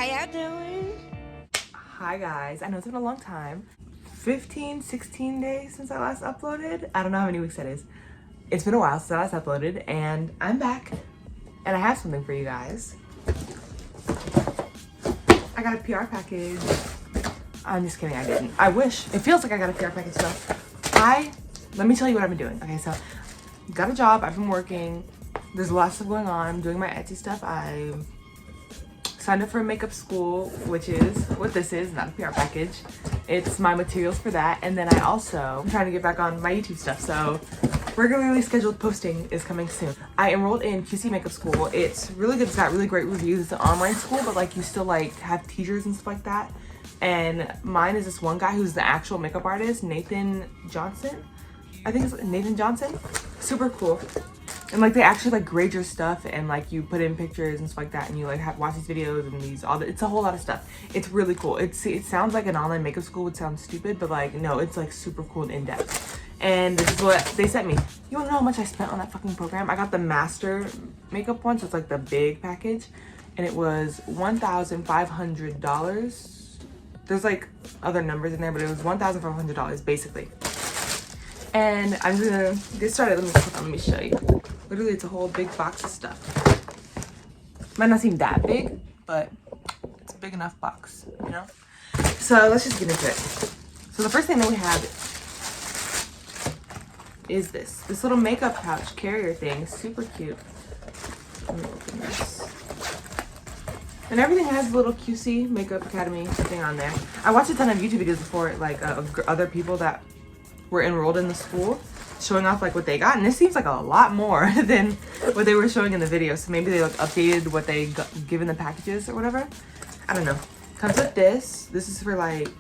How y'all doing? Hi guys, I know it's been a long time. 16 days since I last uploaded. I don't know how many weeks that is. It's been a while since I last uploaded and I'm back and I have something for you guys. I got a PR package. I'm just kidding, I didn't. I wish. It feels like I got a PR package though. Let me tell you what I've been doing. Okay, so got a job, I've been working. There's a lot of stuff going on. I'm doing my Etsy stuff. I signed up for a makeup school, which is what this is, not a PR package. It's my materials for that. And then I also am trying to get back on my YouTube stuff. So regularly scheduled posting is coming soon. I enrolled in QC Makeup School. It's really good. It's got really great reviews. It's an online school, but like you still like have teachers and stuff like that. And mine is this one guy who's the actual makeup artist, Nathan Johnson. I think it's Nathan Johnson. Super cool. And like they actually like grade your stuff and like you put in pictures and stuff like that and you like watch these videos and it's a whole lot of stuff. It's really cool. It sounds like an online makeup school would sound stupid, but like no, it's like super cool and in-depth. And this is what they sent me. You wanna know how much I spent on that fucking program? I got the master makeup one, so it's like the big package, and it was $1,500. There's like other numbers in there, but it was $1,500 basically. And I'm gonna get started. Let me show you. Literally, it's a whole big box of stuff. Might not seem that big, but it's a big enough box, you know? So let's just get into it. So the first thing that we have is this little makeup pouch carrier thing. Super cute. Let me open this. And everything has a little QC Makeup Academy thing on there. I watched a ton of YouTube videos before, like of other people that were enrolled in the school showing off like what they got, and this seems like a lot more than what they were showing in the video. So maybe they like updated what they given the packages or whatever. I don't know. Comes with this. This is for like,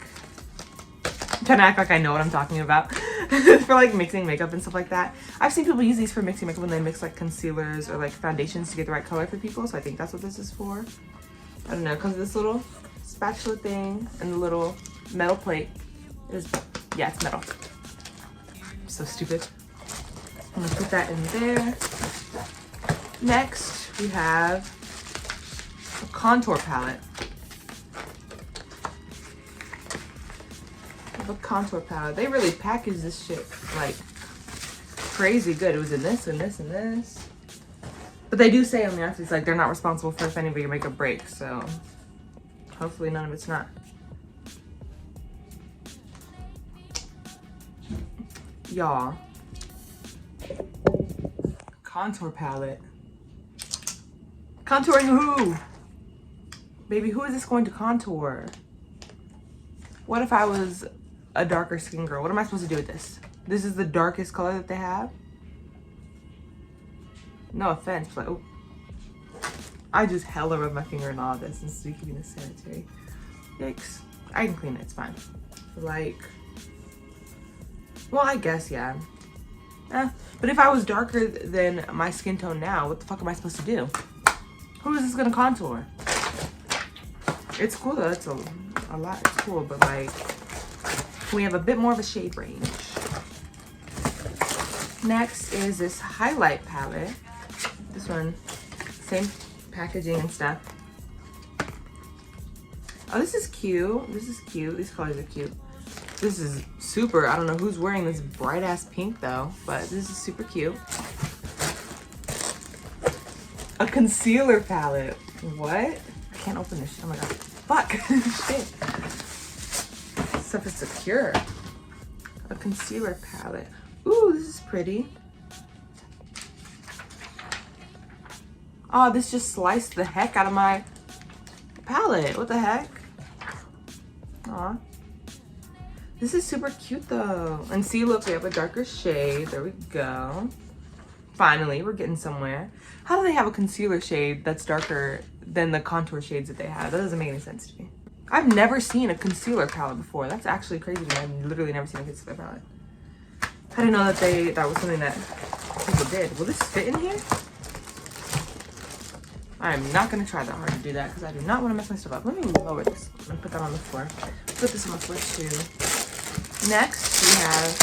I'm trying to act like I know what I'm talking about. For like mixing makeup and stuff like that. I've seen people use these for mixing makeup when they mix like concealers or like foundations to get the right color for people. So I think that's what this is for. I don't know. It comes with this little spatula thing and the little metal plate. Yeah, it's metal. So stupid. I'm gonna put that in there. Next, we have a contour palette. They really packaged this shit like crazy good. It was in this, and this, and this. But they do say on the outside, it's like they're not responsible for if any of your makeup breaks, so hopefully none of it's not. Y'all, contour palette. Contouring who? Baby, who is this going to contour? What if I was a darker skin girl? What am I supposed to do with this? This is the darkest color that they have? No offense, but oh. I just hella rubbed my finger in all of this instead of keeping this sanitary. Yikes. I can clean it, it's fine. Like, well, I guess, yeah. But if I was darker than my skin tone now, what the fuck am I supposed to do? Who is this gonna contour? It's cool though, it's a lot, it's cool, but like, we have a bit more of a shade range. Next is this highlight palette. This one, same packaging and stuff. Oh, this is cute. This is cute. These colors are cute. This is super, I don't know who's wearing this bright ass pink though, but this is super cute. A concealer palette. What? I can't open this shit. Oh my god. Fuck. Shit. Stuff is secure. A concealer palette. Ooh, this is pretty. Oh, this just sliced the heck out of my palette. What the heck? Aw. This is super cute though. And see, look, we have a darker shade. There we go. Finally, we're getting somewhere. How do they have a concealer shade that's darker than the contour shades that they have? That doesn't make any sense to me. I've never seen a concealer palette before. That's actually crazy to me. I've literally never seen a concealer palette. I didn't know that that was something that people did. Will this fit in here? I am not gonna try that hard to do that because I do not want to mess my stuff up. Let me lower this and put that on the floor. Put this on the floor too. Next, we have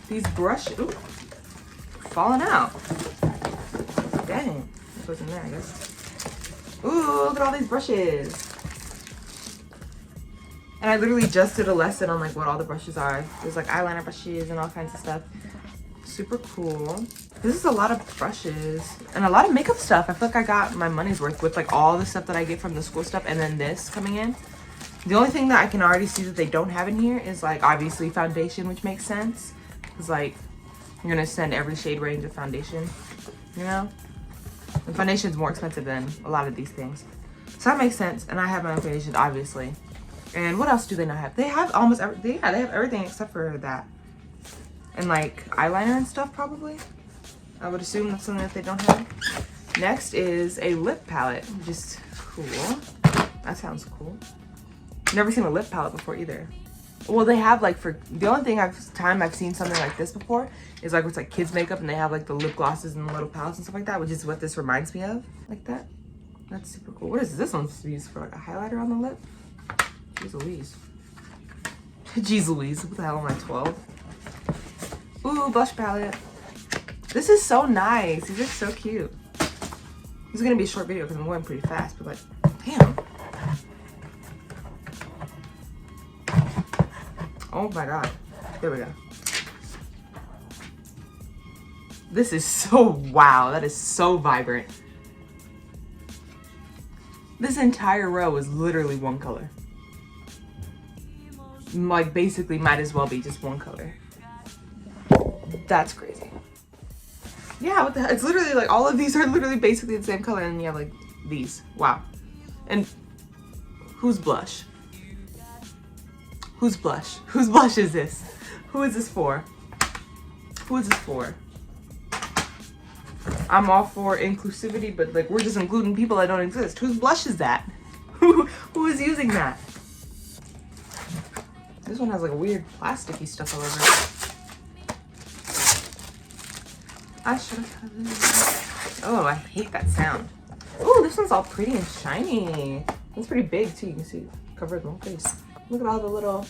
these brushes. Ooh, falling out. Dang. This goes in there, I guess. Ooh, look at all these brushes. And I literally just did a lesson on like what all the brushes are. There's like eyeliner brushes and all kinds of stuff. Super cool. This is a lot of brushes and a lot of makeup stuff. I feel like I got my money's worth with like all the stuff that I get from the school stuff and then this coming in. The only thing that I can already see that they don't have in here is like obviously foundation, which makes sense. Because like you're gonna send every shade range of foundation, you know? And foundation is more expensive than a lot of these things. So that makes sense. And I have my own foundation, obviously. And what else do they not have? They have almost everything. Yeah, they have everything except for that. And like eyeliner and stuff probably. I would assume that's something that they don't have. Next is a lip palette, which is cool. That sounds cool. Never seen a lip palette before either. Well, they have like for the only thing I've seen something like this before is like with like kids makeup and they have like the lip glosses and the little palettes and stuff like that, which is what this reminds me of, like that. That's super cool. What is this one supposed to be used for? Like a highlighter on the lip? Jeez Louise. Jeez Louise. What the hell am I, 12? Ooh, blush palette. This is so nice. These are so cute. This is gonna be a short video because I'm going pretty fast, but like, damn. Oh my god. There we go. This is so, wow, that is so vibrant. This entire row is literally one color. Like basically might as well be just one color. That's crazy. Yeah, what the hell? It's literally like all of these are literally basically the same color and you have like these. Wow. And whose blush? Whose blush? Whose blush is this? Who is this for? Who is this for? I'm all for inclusivity, but like we're just including people that don't exist. Whose blush is that? Who is using that? This one has like a weird plasticky stuff all over it. I should have. Oh, I hate that sound. Oh, this one's all pretty and shiny. It's pretty big too. You can see covered my whole face. Look at all the little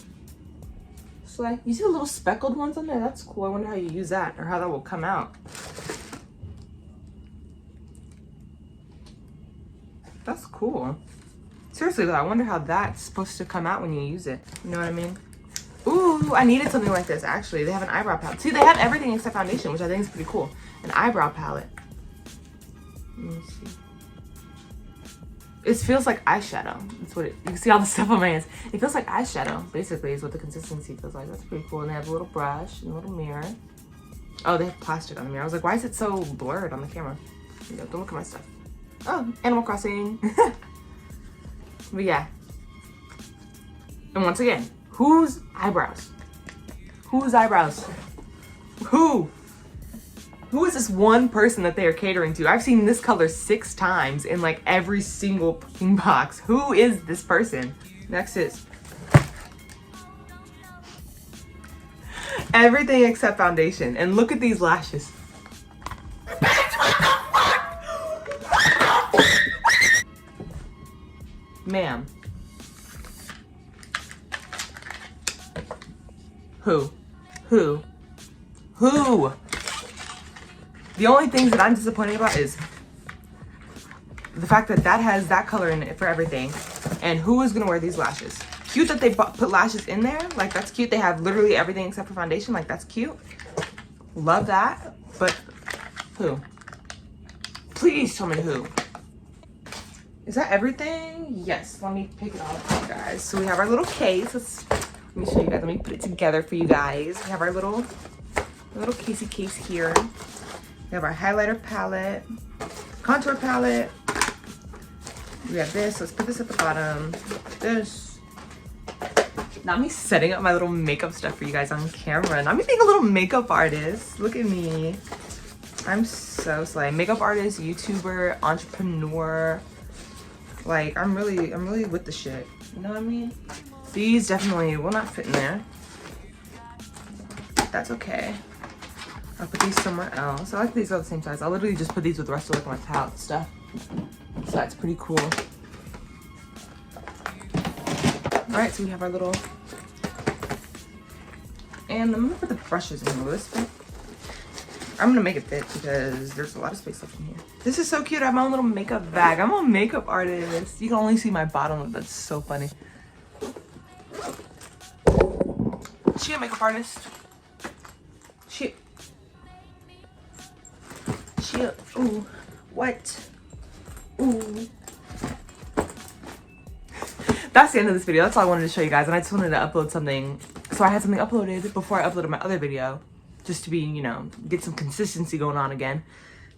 slay. You see the little speckled ones on there? That's cool. I wonder how you use that or how that will come out. That's cool. Seriously though, I wonder how that's supposed to come out when you use it. You know what I mean? Ooh, I needed something like this actually. They have an eyebrow palette. See, they have everything except foundation, which I think is pretty cool. An eyebrow palette. Let me see. It feels like eyeshadow. That's what it, you can see all the stuff on my hands. It feels like eyeshadow, basically, is what the consistency feels like. That's pretty cool. And they have a little brush and a little mirror. Oh, they have plastic on the mirror. I was like, why is it so blurred on the camera? You know, don't look at my stuff. Oh, Animal Crossing. But yeah. And once again, whose eyebrows? Whose eyebrows? Who? Who is this one person that they are catering to? I've seen this color 6 times in like every single fucking box. Who is this person? Next is everything except foundation. And look at these lashes. Ma'am. Who? Who? Who? The only things that I'm disappointed about is the fact that that has that color in it for everything. And who is gonna wear these lashes? Cute that they put lashes in there. Like, that's cute. They have literally everything except for foundation. Like, that's cute. Love that. But who? Please tell me who. Is that everything? Yes. Let me pick it off for you guys. So we have our little case. Let me show you guys. Let me put it together for you guys. We have our little casey case here. We have our highlighter palette, contour palette. We have this. Let's put this at the bottom. This. Not me setting up my little makeup stuff for you guys on camera. Not me being a little makeup artist. Look at me. I'm so slay. Makeup artist, YouTuber, entrepreneur. Like, I'm really with the shit. You know what I mean? These definitely will not fit in there. That's okay. I'll put these somewhere else. I like these are the same size. I'll literally just put these with the rest of like my palette stuff. So that's pretty cool. Alright, so we have our little, and I'm gonna put the brushes in this bit. I'm gonna make it fit because there's a lot of space left in here. This is so cute. I have my own little makeup bag. I'm a makeup artist. You can only see my bottom. That's so funny. She a makeup artist. She a, ooh, what? Ooh. That's the end of this video. That's all I wanted to show you guys. And I just wanted to upload something. So I had something uploaded before I uploaded my other video. Just to be, you know, get some consistency going on again.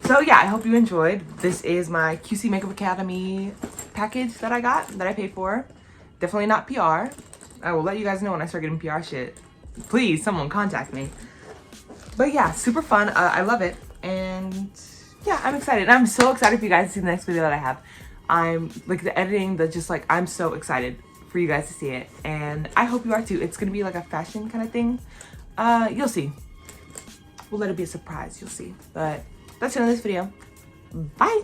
So yeah, I hope you enjoyed. This is my QC Makeup Academy package that I got, that I paid for. Definitely not PR. I will let you guys know when I start getting PR shit. Please, someone contact me. But yeah, super fun. I love it. And yeah, I'm excited. And I'm so excited for you guys to see the next video that I have. I'm like the editing, I'm so excited for you guys to see it. And I hope you are too. It's gonna be like a fashion kind of thing. You'll see. We'll let it be a surprise, you'll see. But that's the end of this video. Bye.